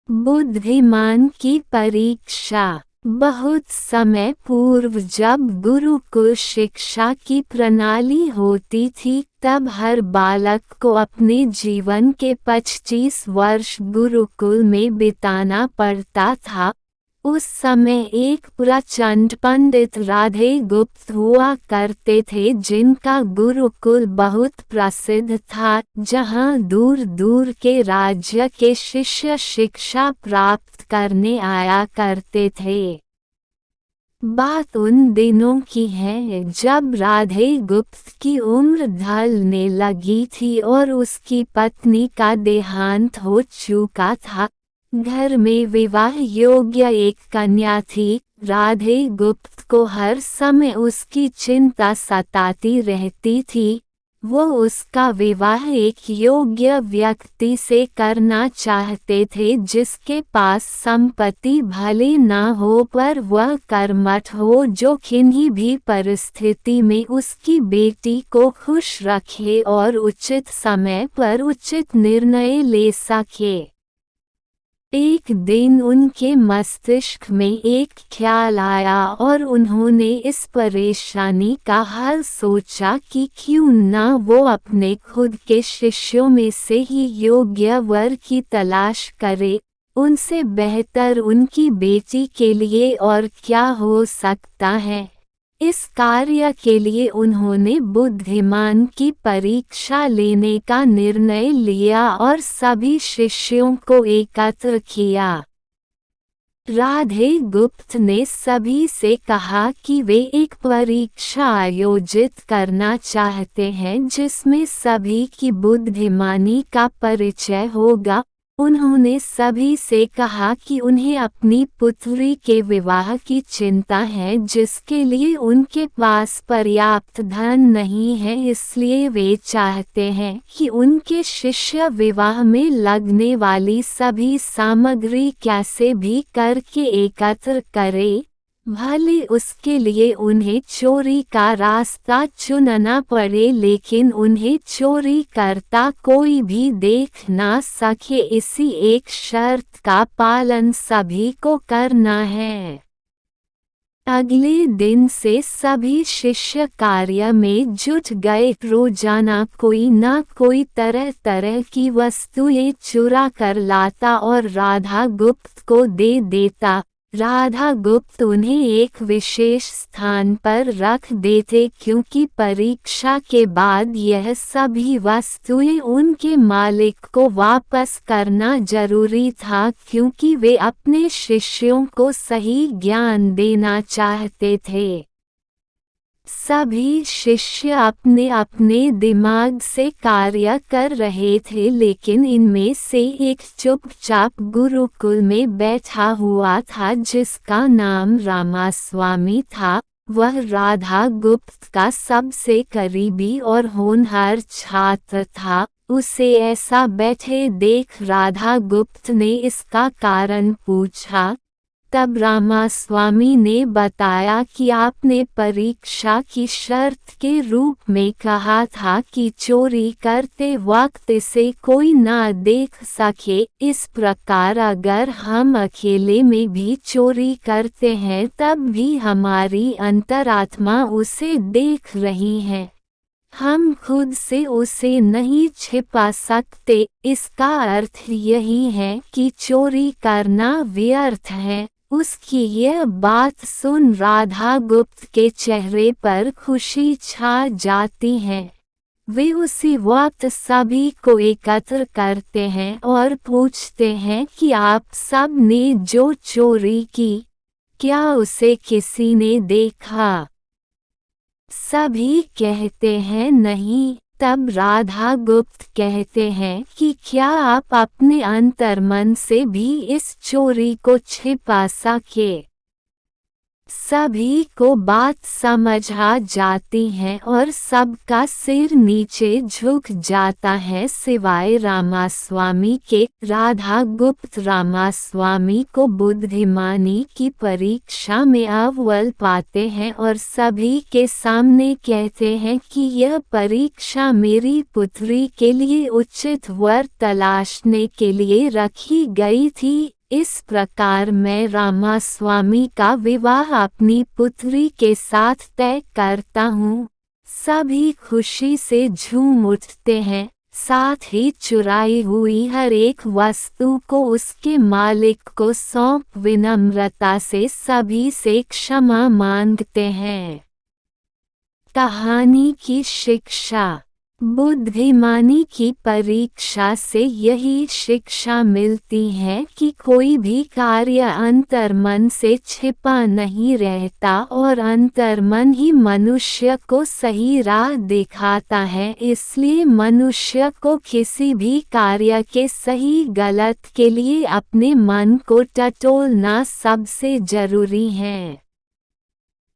बुद्धिमान की परीक्षा। बहुत समय पूर्व जब गुरुकुल शिक्षा की प्रणाली होती थी, तब हर बालक को अपने जीवन के 25 वर्ष गुरुकुल में बिताना पड़ता था। उस समय एक प्रचंड पंडित राधे गुप्त हुआ करते थे, जिनका गुरुकुल बहुत प्रसिद्ध था, जहां दूर दूर के राज्य के शिष्य शिक्षा प्राप्त करने आया करते थे। बात उन दिनों की है जब राधे गुप्त की उम्र ढलने लगी थी और उसकी पत्नी का देहांत हो चुका था। घर में विवाह योग्य एक कन्या थी। राधे गुप्त को हर समय उसकी चिंता सताती रहती थी। वो उसका विवाह एक योग्य व्यक्ति से करना चाहते थे, जिसके पास संपत्ति भले न हो पर वह कर्मठ हो, जो किन्हीं भी परिस्थिति में उसकी बेटी को खुश रखे और उचित समय पर उचित निर्णय ले सके। एक दिन उनके मस्तिष्क में एक ख्याल आया और उन्होंने इस परेशानी का हल सोचा कि क्यों न वो अपने खुद के शिष्यों में से ही योग्य वर की तलाश करे। उनसे बेहतर उनकी बेटी के लिए और क्या हो सकता है। इस कार्य के लिए उन्होंने बुद्धिमान की परीक्षा लेने का निर्णय लिया और सभी शिष्यों को एकत्र किया। राधे गुप्त ने सभी से कहा कि वे एक परीक्षा आयोजित करना चाहते हैं, जिसमें सभी की बुद्धिमानी का परिचय होगा। उन्होंने सभी से कहा कि उन्हें अपनी पुत्री के विवाह की चिंता है, जिसके लिए उनके पास पर्याप्त धन नहीं है, इसलिए वे चाहते हैं कि उनके शिष्य विवाह में लगने वाली सभी सामग्री कैसे भी करके एकत्र करें, भले उसके लिए उन्हें चोरी का रास्ता चुनना पड़े, लेकिन उन्हें चोरी करता कोई भी देख ना सके। इसी एक शर्त का पालन सभी को करना है। अगले दिन से सभी शिष्य कार्य में जुट गए। रोजाना कोई न कोई तरह तरह की वस्तुएं चुरा कर लाता और राधा गुप्त को दे देता। राधा गुप्त उन्हें एक विशेष स्थान पर रख देते, क्योंकि परीक्षा के बाद यह सभी वस्तुएं उनके मालिक को वापस करना जरूरी था, क्योंकि वे अपने शिष्यों को सही ज्ञान देना चाहते थे। सभी शिष्य अपने अपने दिमाग से कार्य कर रहे थे, लेकिन इनमें से एक चुपचाप गुरुकुल में बैठा हुआ था, जिसका नाम रामास्वामी था। वह राधा गुप्त का सबसे करीबी और होनहार छात्र था। उसे ऐसा बैठे देख राधा गुप्त ने इसका कारण पूछा। तब रामास्वामी ने बताया कि आपने परीक्षा की शर्त के रूप में कहा था कि चोरी करते वक्त इसे कोई ना देख सके। इस प्रकार अगर हम अकेले में भी चोरी करते हैं, तब भी हमारी अंतरात्मा उसे देख रही है। हम खुद से उसे नहीं छिपा सकते। इसका अर्थ यही है कि चोरी करना व्यर्थ है। उसकी यह बात सुन राधा गुप्त के चेहरे पर खुशी छा जाती है। वे उसी वक्त सभी को एकत्र करते हैं और पूछते हैं कि आप सब ने जो चोरी की, क्या उसे किसी ने देखा? सभी कहते हैं नहीं। तब राधा गुप्त कहते हैं कि क्या आप अपने अंतर्मन से भी इस चोरी को छिपा सके? सभी को बात समझ आ जाती है और सबका सिर नीचे झुक जाता है, सिवाय रामास्वामी के। राधा गुप्त रामास्वामी को बुद्धिमानी की परीक्षा में अव्वल पाते हैं और सभी के सामने कहते हैं कि यह परीक्षा मेरी पुत्री के लिए उचित वर तलाशने के लिए रखी गई थी। इस प्रकार मैं रामास्वामी का विवाह अपनी पुत्री के साथ तय करता हूँ। सभी खुशी से झूम उठते हैं, साथ ही चुराई हुई हर एक वस्तु को उसके मालिक को सौंप विनम्रता से सभी से क्षमा मांगते हैं। कहानी की शिक्षा। बुद्धिमानी की परीक्षा से यही शिक्षा मिलती है कि कोई भी कार्य अंतर्मन से छिपा नहीं रहता और अंतर्मन ही मनुष्य को सही राह दिखाता है। इसलिए मनुष्य को किसी भी कार्य के सही गलत के लिए अपने मन को टटोलना सबसे जरूरी है।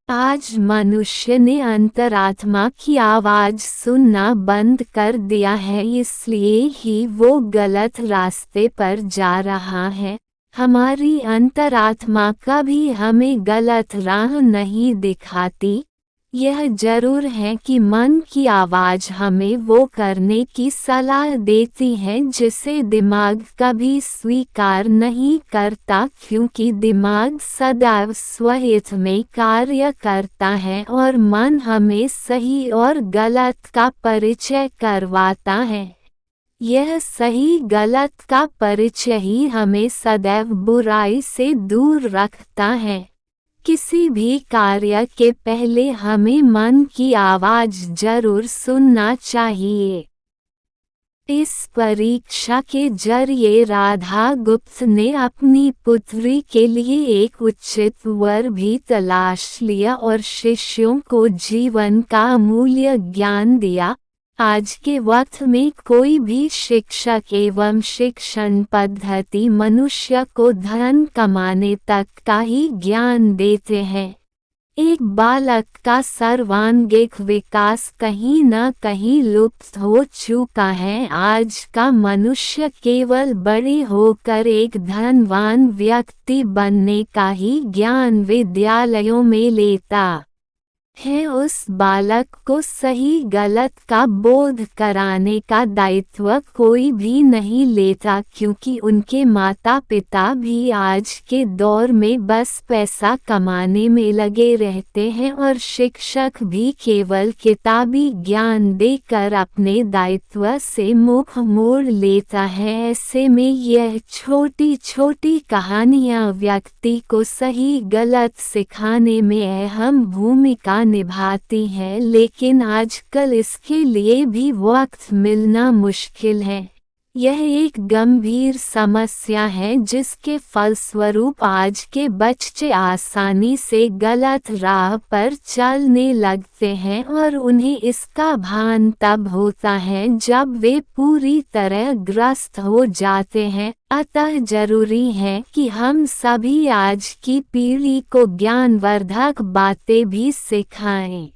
आज मनुष्य ने अंतरात्मा की आवाज़ सुनना बंद कर दिया है, इसलिए ही वो गलत रास्ते पर जा रहा है। हमारी अंतरात्मा कभी हमें गलत राह नहीं दिखाती। यह जरूर है कि मन की आवाज़ हमें वो करने की सलाह देती है जिसे दिमाग कभी स्वीकार नहीं करता, क्योंकि दिमाग सदैव स्वहित में कार्य करता है और मन हमें सही और गलत का परिचय करवाता है। यह सही गलत का परिचय ही हमें सदैव बुराई से दूर रखता है। किसी भी कार्य के पहले हमें मन की आवाज़ जरूर सुनना चाहिए। इस परीक्षा के जरिए राधा गुप्त ने अपनी पुत्री के लिए एक उचित वर भी तलाश लिया और शिष्यों को जीवन का अमूल्य ज्ञान दिया। आज के वक्त में कोई भी शिक्षक एवं शिक्षण पद्धति मनुष्य को धन कमाने तक का ही ज्ञान देते हैं। एक बालक का सर्वांगीण विकास कहीं न कहीं लुप्त हो चुका है। आज का मनुष्य केवल बड़े होकर एक धनवान व्यक्ति बनने का ही ज्ञान विद्यालयों में लेता है। उस बालक को सही गलत का बोध कराने का दायित्व कोई भी नहीं लेता, क्योंकि उनके माता पिता भी आज के दौर में बस पैसा कमाने में लगे रहते हैं और शिक्षक भी केवल किताबी ज्ञान देकर अपने दायित्व से मुख मोड़ लेता है। ऐसे में यह छोटी छोटी कहानियाँ व्यक्ति को सही गलत सिखाने में अहम भूमिका निभाती है, लेकिन आजकल इसके लिए भी वक्त मिलना मुश्किल है। यह एक गंभीर समस्या है जिसके फलस्वरूप आज के बच्चे आसानी से गलत राह पर चलने लगते हैं और उन्हें इसका भान तब होता है जब वे पूरी तरह ग्रस्त हो जाते हैं। अतः जरूरी है कि हम सभी आज की पीढ़ी को ज्ञानवर्धक बातें भी सिखाएं।